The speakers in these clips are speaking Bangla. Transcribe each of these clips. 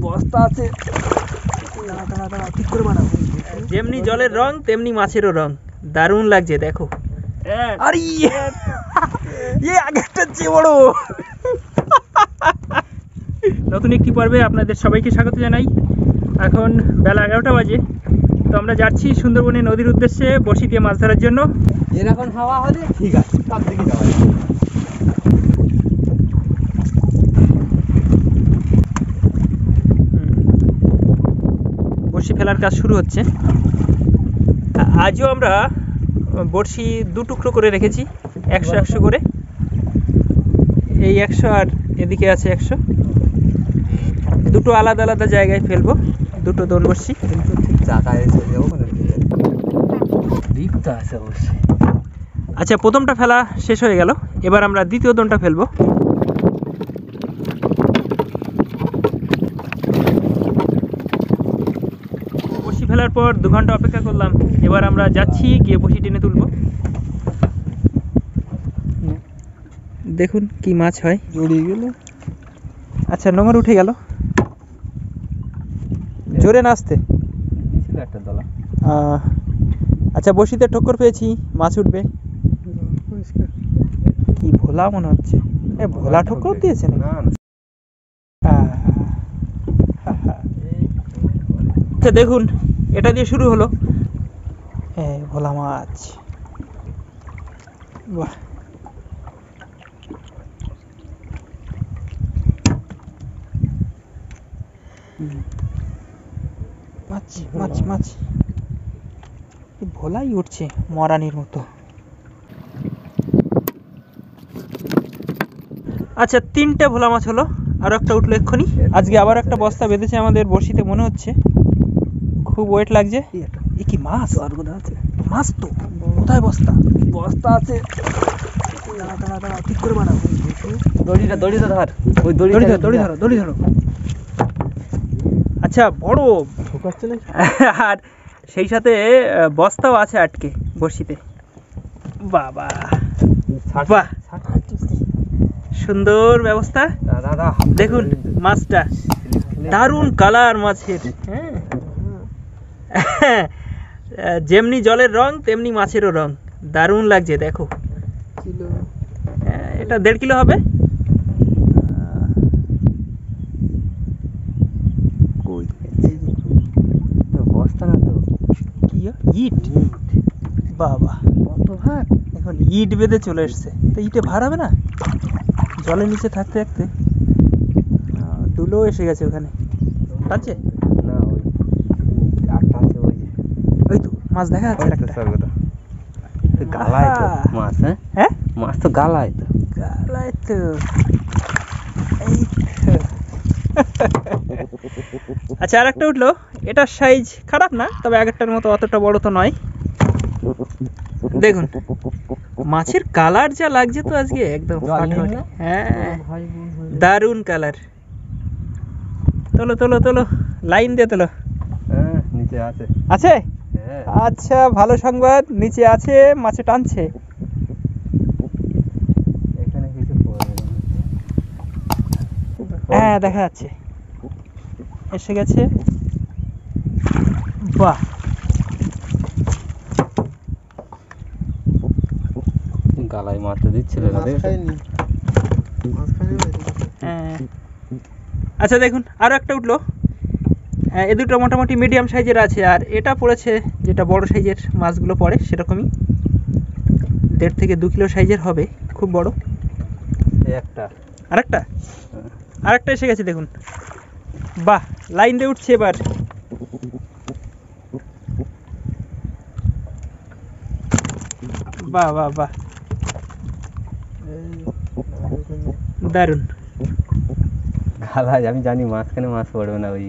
বস্তা আছে। ঠিক করে বানাবো। যেমনি জলের রং তেমনি মাছেরও রং, দারুণ লাগছে দেখো। আরে আগেরটার চেয়ে বড়। নতুন একটি পর্বে আপনাদের সবাইকে স্বাগত জানাই। এখন বেলা 11টা বাজে। তো আমরা যাচ্ছি সুন্দরবনে নদীর উদ্দেশ্যে বড়শি দিয়ে মাছ ধরার জন্য। এরকম হাওয়া হলে ঠিক আছে, সব দিকে যাওয়া যায়। বড়শি ফেলার কাজ শুরু হচ্ছে। আজও আমরা বড়শি দু টুকরো করে রেখেছি, 100-100 করে। এই 100 আর এদিকে আছে 100। দুটো আলাদা আলাদা জায়গায় ফেলবো, দুটো দোন বড়শি। কিন্তু ঠিক জায়গায় চলে যাবো, মানে দ্বীপটা আছে অবশ্যই। আচ্ছা, প্রথমটা ফেলা শেষ হয়ে গেল, এবার আমরা দ্বিতীয় দোনটা ফেলবো। বড়শি ফেলার পর 2 ঘন্টা অপেক্ষা করলাম, এবার আমরা যাচ্ছি গিয়ে বড়শি টেনে তুলবো। দেখুন কি মাছ হয়। জড়িয়ে গেল। আচ্ছা, নোঙর উঠে গেল। জোরে না আসতে। একটা দলা। আচ্ছা, বড়শিতে ঠক্কর পেয়েছি, মাছ উঠবে। কি ভোলা মনে হচ্ছে। ভোলা ঠক্কর দিয়েছে না? আচ্ছা দেখুন, এটা দিয়ে শুরু হলো। ভোলা মাছ। বাহ, মাছ মাছ মাছ। ভোলাই উঠছে মরানির মতো। আচ্ছা, 3টে ভোলা মাছ হলো, আর একটা উঠলো এক্ষুনি। আজকে আবার একটা বস্তা বেঁধেছে আমাদের বড়শিতে মনে হচ্ছে। খুব ওয়েট লাগছে। এ কি মাছ? মাছ তো। কোথায় বস্তা? বস্তা আছে। ঠিক করে বানাবো। দড়িটা ধর। ওই দড়ি ধরো। আচ্ছা, বড় ঢোকাচ্ছে না। আর সেই সাথে বস্তাও আছে আটকে বড়শিতে। বাবা, বাহ, সুন্দর ব্যবস্থা। দেখুন মাছটা, দারুণ কালার মাছের। যেমনি জলের রং তেমনি মাছেরও রং, দারুণ লাগছে দেখো। এটা 1.5 কিলো হবে। বস্তা না তো, কি ইট? বাবা, কত ভার! এখন ইট বেঁধে চলে এসছে। তো ইটে ভার হবে না? জলের নিচে থাকতে থাকতে দুলো এসে গেছে ওখানে। আছে না, ওই আটটা আছে। ওই তো মাছ দেখা যাচ্ছে একটা। গালায় তো মাছ। হ্যাঁ, মাছ তো গালায় তো। এই তো। আচ্ছা, আর একটা উঠলো। এটার সাইজ খারাপ না, তবে আগেরটার মতো অতটা বড় তো নয়। দেখুন মাছের কালার যা লাগছে তো আজকে, একদম ফাটাফাটি। হ্যাঁ, দারুণ কালার। তোলো তোলো তোলো, লাইন দিয়ে তোলো। হ্যাঁ, নিচে আছে। আছে? আচ্ছা, ভালো সংবাদ, নিচে আছে, মাছে টানছে। এখানে কিছু হ্যাঁ, দেখা যাচ্ছে, এসে গেছে। বাহ, গালায় মারতে দিচ্ছিল না। আচ্ছা দেখুন, আরো একটা উঠলো। এ দুটো মোটামুটি মিডিয়াম সাইজের আছে, আর এটা পড়েছে যেটা বড় সাইজের মাছগুলো পড়ে সেরকমই, 1.5 থেকে 2 কিলো সাইজের হবে, খুব বড়। আরেকটা এসে গেছে দেখুন। বাহ, লাইন দিয়ে উঠছে এবার। বাহ বাহ বাহ, দারুণ। গালায় আমি জানি মাঝখানে মাছ পড়বে না, ওই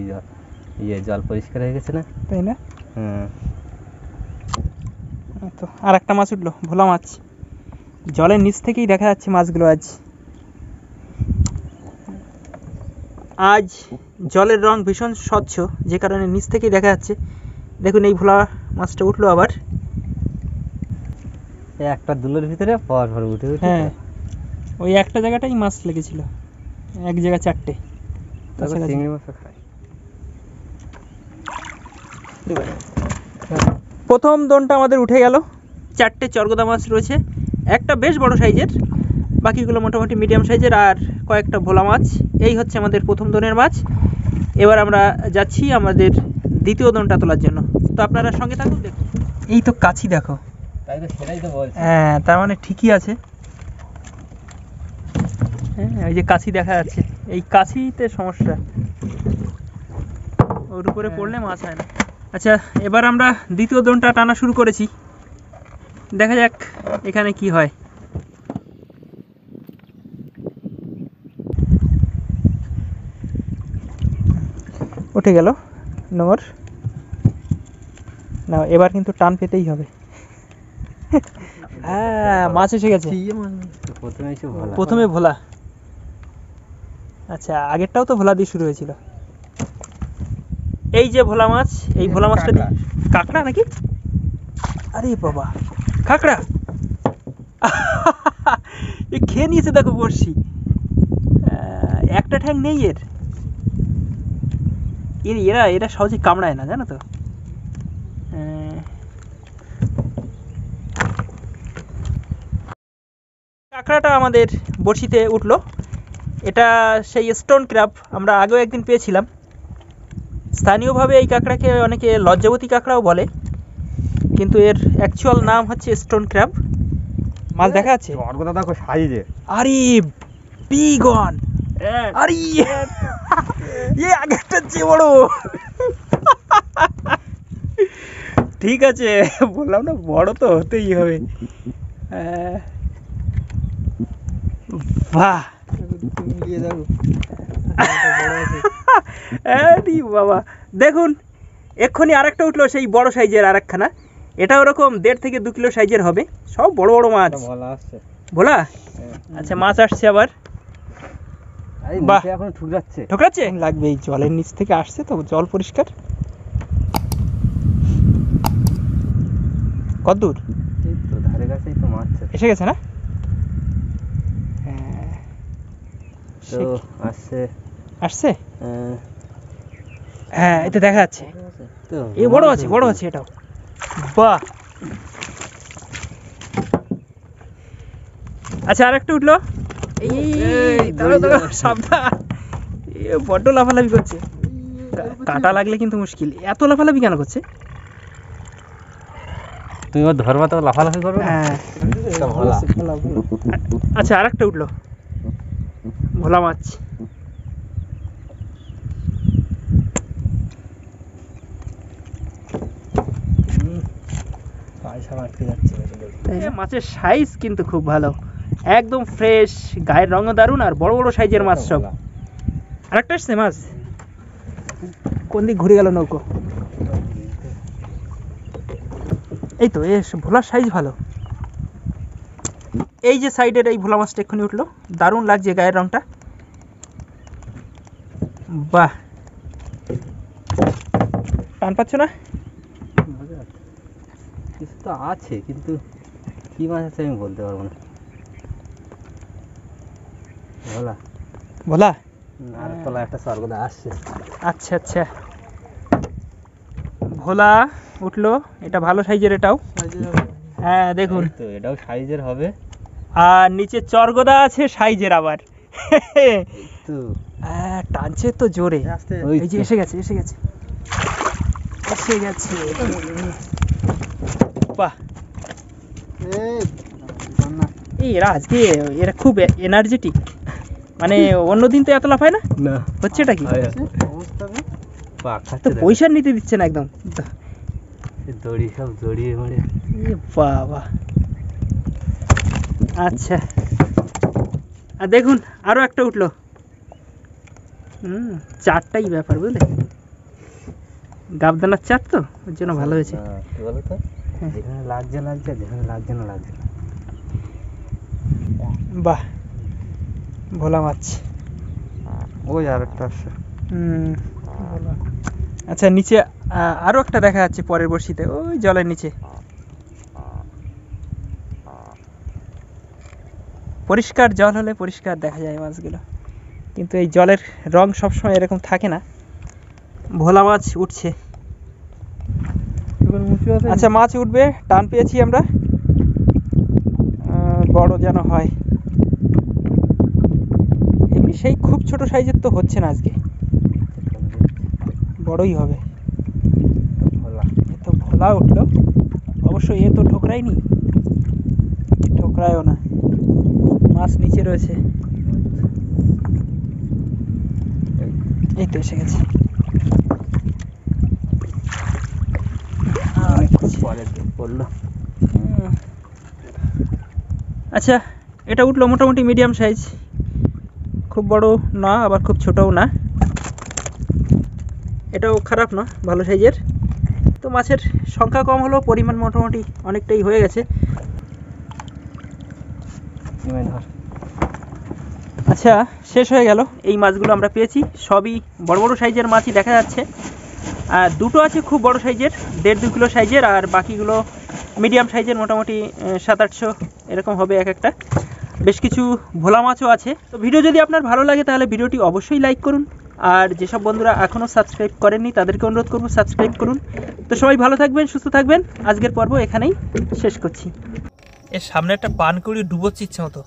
জল পরিষ্কার হয়ে গেছে না, তাই না? হ্যাঁ। তো আর একটা মাছ উঠলো, ভোলা মাছ। জলের নিচ থেকেই দেখা যাচ্ছে মাছগুলো। আজ জলের রং ভীষণ স্বচ্ছ, যে কারণে নিচ থেকেই দেখা যাচ্ছে। দেখুন এই ভোলা মাছটা উঠলো আবার। একটা দুলোর ভিতরে পর উঠে উঠে। হ্যাঁ, ওই একটা জায়গাটাই মাছ লেগেছিল, এক জায়গায় 4টে। চিংড়ি মাছও খায়। প্রথম দোনটা আমাদের উঠে গেল। 4টে চরগোদা মাছ রয়েছে, একটা বেশ বড় সাইজের, বাকিগুলো মোটামুটি মিডিয়াম সাইজের, আর কয়েকটা ভোলা মাছ। এই হচ্ছে আমাদের প্রথম দোনের মাছ। এবার আমরা যাচ্ছি আমাদের দ্বিতীয় দোনটা তোলার জন্য। তো আপনারা সঙ্গে থাকুন, দেখুন। এই তো কাছি দেখো, তাই তো, সেটাই তো বলছি। হ্যাঁ, তার মানে ঠিকই আছে। হ্যাঁ, এই যে কাছি দেখা যাচ্ছে, এই কাছিতে সমস্যা, ওর উপরে পড়লে মাছ হয় না। আচ্ছা, এবার আমরা দ্বিতীয় দোনটা টানা শুরু করেছি, দেখা যাক এখানে কি হয়। উঠে গেল নোংর না, এবার কিন্তু টান পেতেই হবে। হ্যাঁ, মাছ এসে গেছে। প্রথমে ভোলা। আচ্ছা, আগেরটাও তো ভোলা দিয়ে শুরু হয়েছিল। এই যে ভোলা মাছ, এই ভোলা মাছটা কাঁকড়া নাকি? আরে বাবা, কাঁকড়া! এ খেয়ে নিয়েছে দেখো বড়শি, একটা ঠ্যাং নেই এর। এরা এরা সহজে কামড়ায় না, জানো তো। কাঁকড়াটা আমাদের বড়শিতে উঠলো। এটা সেই স্টোন ক্র্যাব, আমরা আগেও একদিন পেয়েছিলাম। স্থানীয়ভাবে এই কাঁকড়াকে অনেকে লজ্জাবতী কাঁকড়াও বলে, কিন্তু এর অ্যাকচুয়াল নাম হচ্ছে স্টোন ক্র্যাব। মাছ দেখা যাচ্ছে, চরগোদা দেখো সাইজে। আরে বিগ ওয়ান! আরে এ আগেরটা চেয়ে বড়। ঠিক আছে, বললাম না বড় তো হতেই হবে। বাহ, বাবা দেখুন, এক্ষুনি আরেকটা উঠলো, সেই বড় সাইজের আরেকখানা। এটা ওরকম 1.5 থেকে 2 কিলো সাইজের হবে, সব বড় বড় মাছ। ভোলা? আচ্ছা, মাছ আসছে আবার। বাহ, এখন ঠুকরাচ্ছে। ঠোকরাচ্ছে লাগবে, এই জলের নিচ থেকে আসছে তো, জল পরিষ্কার। কত দূর? এই তো ধারে কাছেই তো মাছ এসে গেছে না? তো আসছে আসছে, হ্যাঁ, এতে দেখা যাচ্ছে। এই বড় আছে, বড় আছে এটাও। বাহ, আচ্ছা, আরেকটা উঠলো। সাবধান, বড্ড লাফালাফি করছে, কাটা লাগলে কিন্তু মুশকিল। এত লাফালাফি কেন করছে? তুমি ওর ধরবা তো লাফালাফি করবে। হ্যাঁ, আচ্ছা, আরেকটা উঠলো ভোলা মাছ। মাছের সাইজ কিন্তু খুব ভালো, একদম ফ্রেশ, গায়ের রঙও দারুণ, আর বড় বড় সাইজের মাছ সব। আরেকটা আসছে মাছ, কোন দিক ঘুরে গেল নৌকো? এই তো, ভোলার সাইজ ভালো। এই যে সাইডের এই ভোলা মাছটা এক্ষুনি উঠলো, দারুণ লাগছে গায়ের রংটা। বাহ, টান পাচ্ছ না? কিছু তো আছে, কিন্তু কি মাছ আছে আমি বলতে পারবো না। ভোলা? ভোলা? আর তলা একটা চরগোদা আসছে। আচ্ছা আচ্ছা, ভোলা উঠলো, এটা ভালো সাইজের, এটাও। হ্যাঁ, দেখুন তো এটাও সাইজের হবে। আর নিচে চরগোদা আছে সাইজের আবার। তো টানছে তো জোরে। এই যে এসে গেছে, এসে গেছে, এসে গেছে। বাহ, এই এরা আজকে এরা খুব এনার্জেটিক, মানে অন্যদিন তো এত লাফায় না। না, হচ্ছে এটা কি? তো পয়সা নিতে দিচ্ছে না একদম, দড়ি সব জড়িয়ে মারে। বাবা, আচ্ছা, আর দেখুন আরো একটা উঠলো। 4টাই ব্যাপার, বুঝলে, গাবদানার চার তো, ওর জন্য ভালো হয়েছে। কি বলো তো, যেখানে লাগছে লাগছে, যেখানে লাগছে না লাগছে। বাহ, ভোলা মাছ। ওই আর একটা আসছে। আচ্ছা, নিচে আরো একটা দেখা যাচ্ছে পরের বড়শিতে, ওই জলের নিচে। পরিষ্কার জল হলে পরিষ্কার দেখা যায় মাছগুলো, কিন্তু এই জলের রং সবসময় এরকম থাকে না। ভোলা মাছ উঠছে। আচ্ছা মাছ উঠবে, টান পেয়েছি আমরা, বড় যেন হয়। এমনি সেই খুব ছোট সাইজের তো হচ্ছে না আজকে, বড়ই হবে। এ তো ভোলা উঠলো, অবশ্য এ তো ঠোকরাইনি, ঠোকরায়ও না, মাছ নিচে রয়েছে। এই তো এসে গেছে। আচ্ছা এটা উঠলো মোটামুটি মিডিয়াম সাইজ, খুব বড় না আবার খুব ছোটও না, এটাও খারাপ না, ভালো সাইজের। তো মাছের সংখ্যা কম হলেও পরিমাণ মোটামুটি অনেকটাই হয়ে গেছে। আচ্ছা শেষ হয়ে গেল, এই মাছগুলো আমরা পেয়েছি, সবই বড় বড় সাইজের মাছই দেখা যাচ্ছে। আর দুটো আছে খুব বড় সাইজের, 1.5-2 কিলো সাইজের, আর বাকিগুলো মিডিয়াম সাইজের, মোটামুটি 700-800 এরকম হবে এক একটা। বেশ কিছু ভোলা মাছও আছে। তো ভিডিও যদি আপনার ভালো লাগে তাহলে ভিডিওটি অবশ্যই লাইক করুন, আর যেসব বন্ধুরা এখনও সাবস্ক্রাইব করেননি তাদেরকে অনুরোধ করব সাবস্ক্রাইব করুন। তো সবাই ভালো থাকবেন, সুস্থ থাকবেন, আজকের পর্ব এখানেই শেষ করছি। এর সামনে একটা পানকুড়ি ডুবোচ্ছি ইচ্ছে মতো।